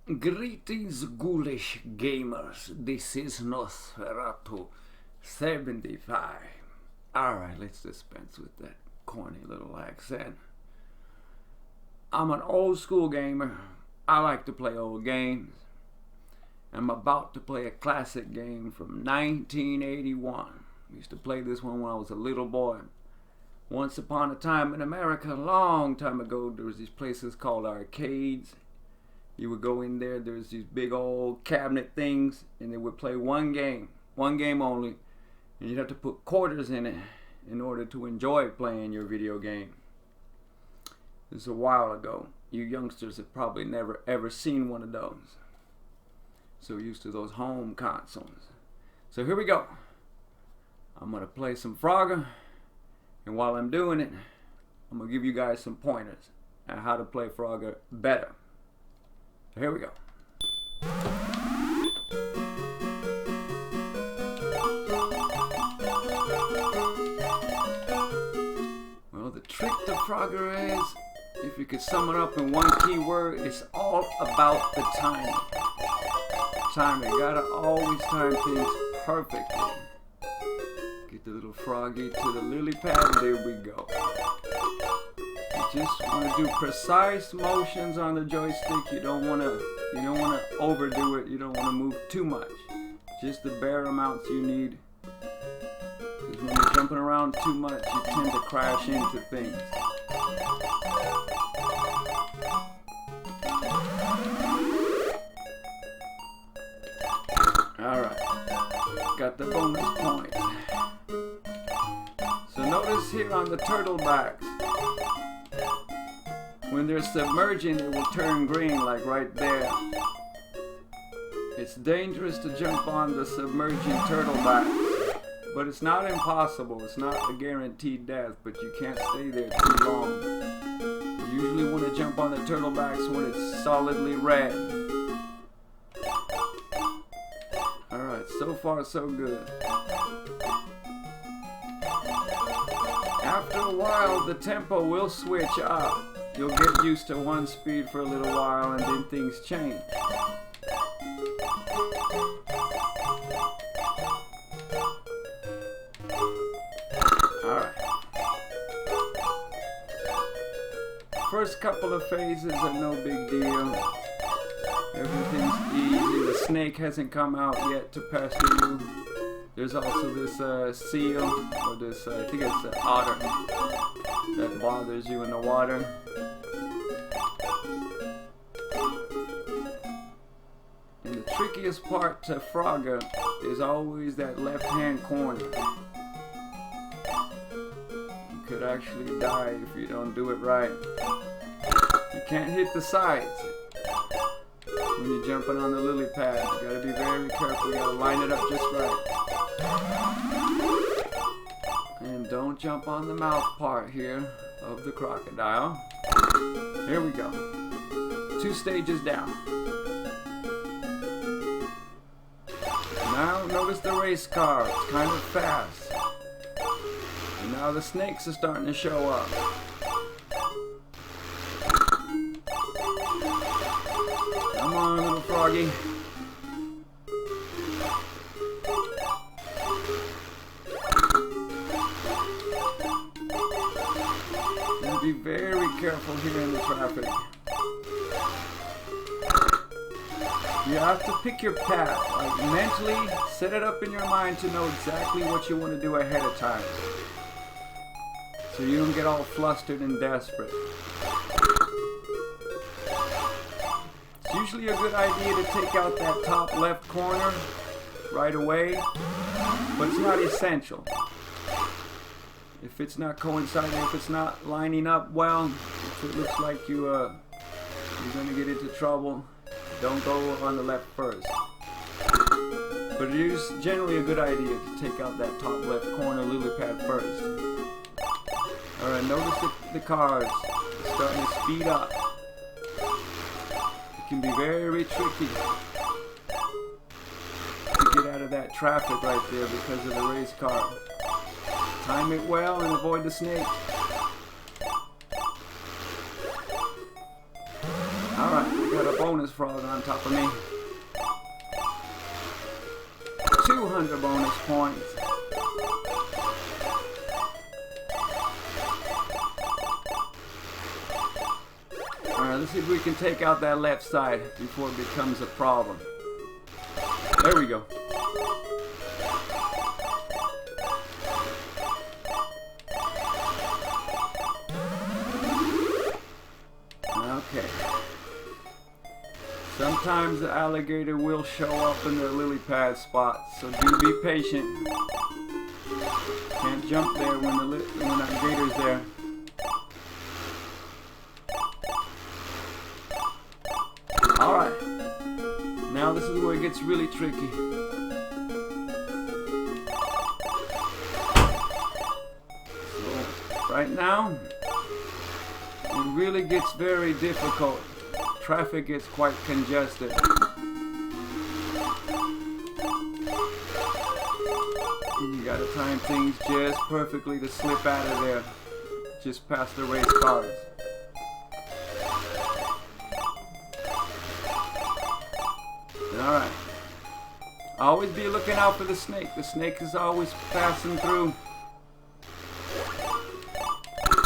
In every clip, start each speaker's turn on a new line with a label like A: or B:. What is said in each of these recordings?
A: Greetings, ghoulish gamers. This is Nosferatu75. Alright, let's dispense with that corny little accent. I'm an old school gamer. I like to play old games. I'm about to play a classic game from 1981. I used to play this one when I was a little boy. Once upon a time in America, a long time ago, there was these places called arcades. You would go in there, there's these big old cabinet things, and they would play one game only, and you'd have to put quarters in it in order to enjoy playing your video game. This is a while ago. You youngsters have probably never ever seen one of those. So used to those home consoles. So here we go. I'm gonna play some Frogger, and while I'm doing it, I'm gonna give you guys some pointers on how to play Frogger better. Here we go. Well, the trick to Frogger is, if you could sum it up in one key word, it's all about the timing. Timing. You gotta always time things perfectly. Get the little froggy to the lily pad. There we go. You just want to do precise motions on the joystick. You don't want to overdo it. You don't want to move too much. Just the bare amounts you need. Because when you're jumping around too much, you tend to crash into things. Alright, got the bonus point. So notice here on the turtle backs, when they're submerging, it will turn green, like right there. It's dangerous to jump on the submerging turtle backs, but it's not impossible. It's not a guaranteed death, but you can't stay there too long. You usually want to jump on the turtle backs when it's solidly red. Alright, so far so good. After a while, the tempo will switch up. You'll get used to one speed for a little while, and then things change. Alright. First couple of phases are no big deal. Everything's easy. The snake hasn't come out yet to pester you. There's also this seal, or this, I think it's an otter, that bothers you in the water. And the trickiest part to Frogger is always that left-hand corner. You could actually die if you don't do it right. You can't hit the sides when you're jumping on the lily pad. You gotta be very careful. You gotta line it up just right. And don't jump on the mouth part here of the crocodile. Here we go. 2 stages down. Now notice the race car. It's kind of fast. And now the snakes are starting to show up. Come on, little froggy. Be very careful here in the traffic. You have to pick your path. Like mentally set it up in your mind to know exactly what you want to do ahead of time, so you don't get all flustered and desperate. It's usually a good idea to take out that top left corner right away, but it's not essential. If it's not coinciding, if it's not lining up well, if it looks like you're going to get into trouble, don't go on the left first. But it is generally a good idea to take out that top left corner lily pad first. Alright, notice the cars starting to speed up. It can be very tricky to get out of that traffic right there because of the race car. Time it well and avoid the snake. Alright, we got got a bonus frog on top of me. 200 bonus points. Alright, let's see if we can take out that left side before it becomes a problem. There we go. Okay. Sometimes the alligator will show up in the lily pad spots, so do be patient. Can't jump there when that gator's there. Alright. Now this is where it gets really tricky. So, right now, it really gets very difficult. Traffic gets quite congested. You gotta time things just perfectly to slip out of there, just past the race cars. Alright. Always be looking out for the snake. The snake is always passing through.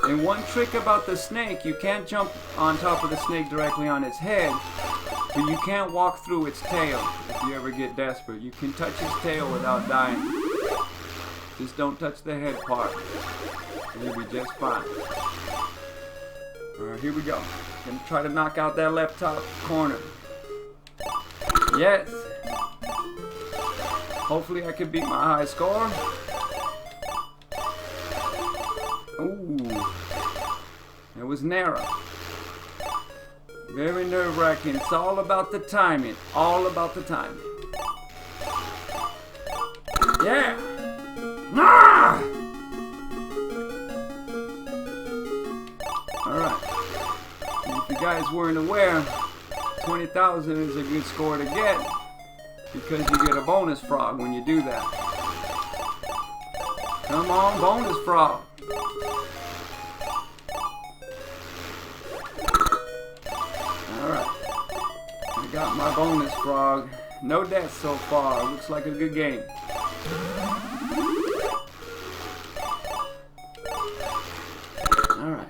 A: And one trick about the snake, you can't jump on top of the snake directly on its head, but you can't walk through its tail if you ever get desperate. You can touch its tail without dying. Just don't touch the head part, and you'll be just fine. Alright, here we go. Gonna try to knock out that left top corner. Yes! Hopefully I can beat my high score. Ooh, it was narrow. Very nerve-wracking. It's all about the timing. All about the timing. Yeah! Ah! Alright. If you guys weren't aware, 20,000 is a good score to get because you get a bonus frog when you do that. Come on, bonus frog. Alright. I got my bonus frog. No deaths so far. Looks like a good game. Alright.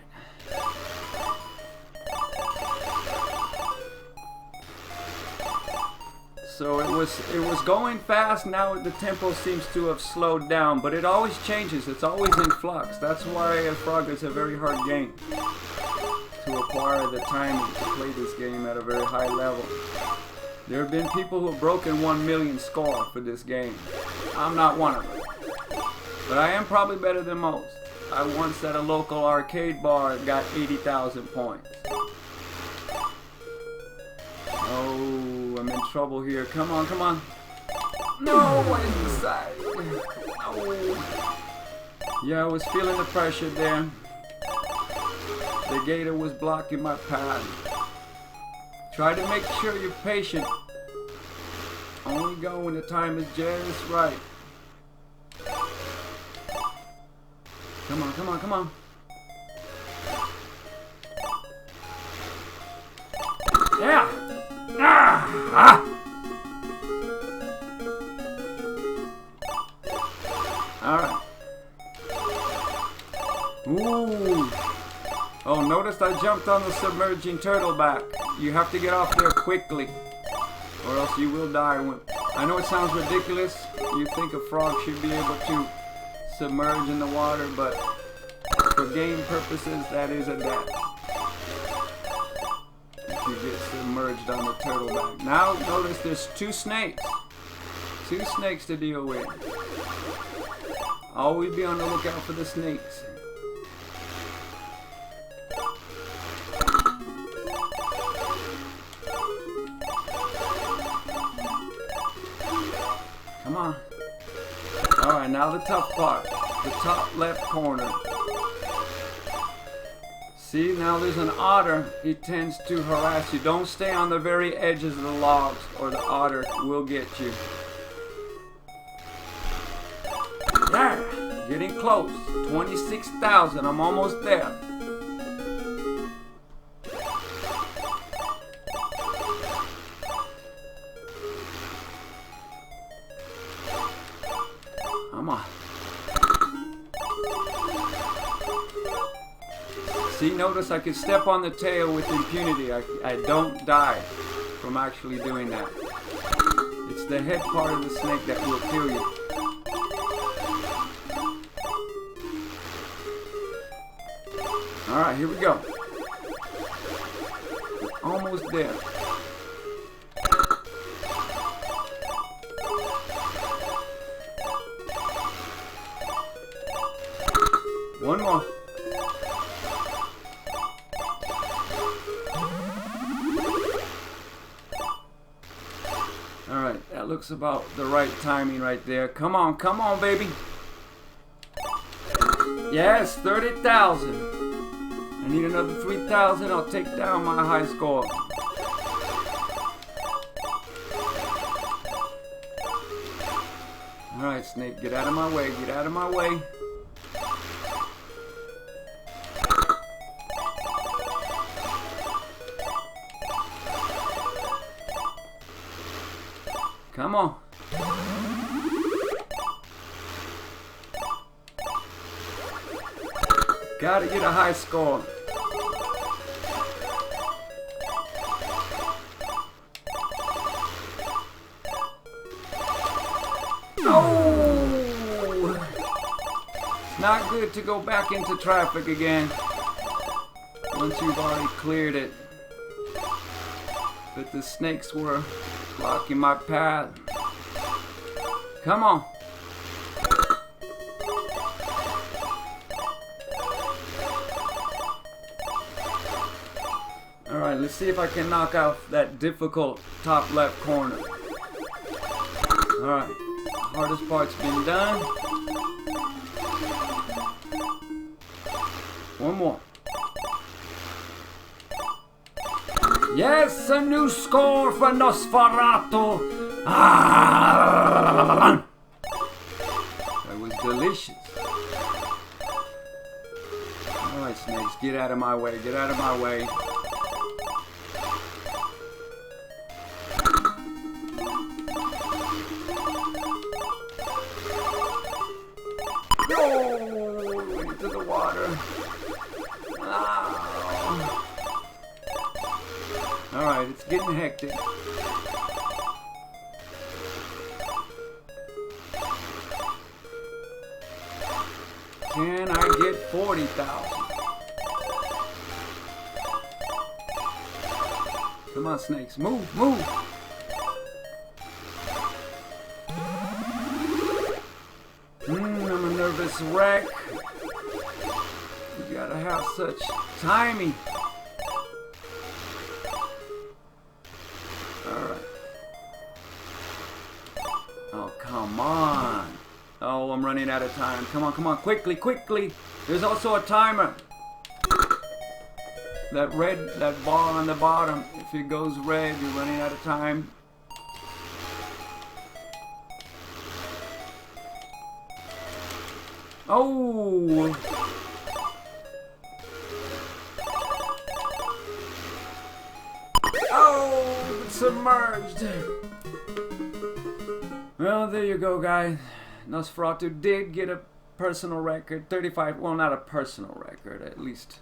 A: So it was going fast. Now the tempo seems to have slowed down, but it always changes. It's always in flux. That's why a frog is a very hard game to acquire the timing to play this game at a very high level. There have been people who have broken 1 million score for this game. I'm not one of them, but I am probably better than most. I once at a local arcade bar got 80,000 points. Oh, I'm in trouble here. Come on, come on. No, I didn't decide. No. Yeah, I was feeling the pressure there. The gator was blocking my path. Try to make sure you're patient. Only go when the time is just right. Come on, come on, come on. Yeah! Ah! Alright. Ooh. Oh, notice I jumped on the submerging turtleback. You have to get off there quickly, or else you will die. I know it sounds ridiculous. You think a frog should be able to submerge in the water, but for game purposes, that is a death. If you get submerged on the turtleback. Now, notice there's two snakes. Two snakes to deal with. Always be on the lookout for the snakes. Come on. Alright, now the tough part. The top left corner. See, now there's an otter. He tends to harass you. Don't stay on the very edges of the logs or the otter will get you. Yeah, getting close. 26,000. I'm almost there. See, notice I can step on the tail with impunity. I don't die from actually doing that. It's the head part of the snake that will kill you. Alright, here we go. We're almost there. One more. Alright, that looks about the right timing right there. Come on, baby. Yes, 30,000. I need another 3,000. I'll take down my high score. Alright, snake, get out of my way. Get out of my way. Come on. Gotta get a high score. Oh! It's not good to go back into traffic again once you've already cleared it. But the snakes were blocking my path. Come on. Alright, let's see if I can knock out that difficult top left corner. Alright, hardest part's been done. One more. Yes, a new score for Nosferatu. Ah! That was delicious. Alright, snakes, get out of my way. Get out of my way. No! Went into the water. Ah! Alright, it's getting hectic. Can I get 40,000? Come on, snakes. Move, move! I'm a nervous wreck. You gotta have such timing. Alright. Oh, come on. Oh, I'm running out of time. Come on, come on. Quickly, quickly. There's also a timer. That bar on the bottom. If it goes red, you're running out of time. Oh! Oh! It's submerged! Well, there you go, guys. Nosferatu did get a personal record. 35, well, not a personal record, at least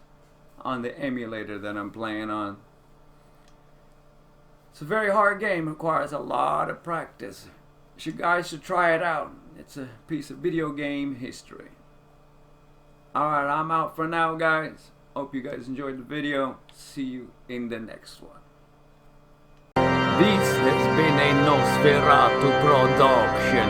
A: on the emulator that I'm playing on. It's a very hard game, requires a lot of practice. You guys should try it out. It's a piece of video game history. Alright, I'm out for now, guys. Hope you guys enjoyed the video. See you in the next one.
B: This has been a Nosferatu production.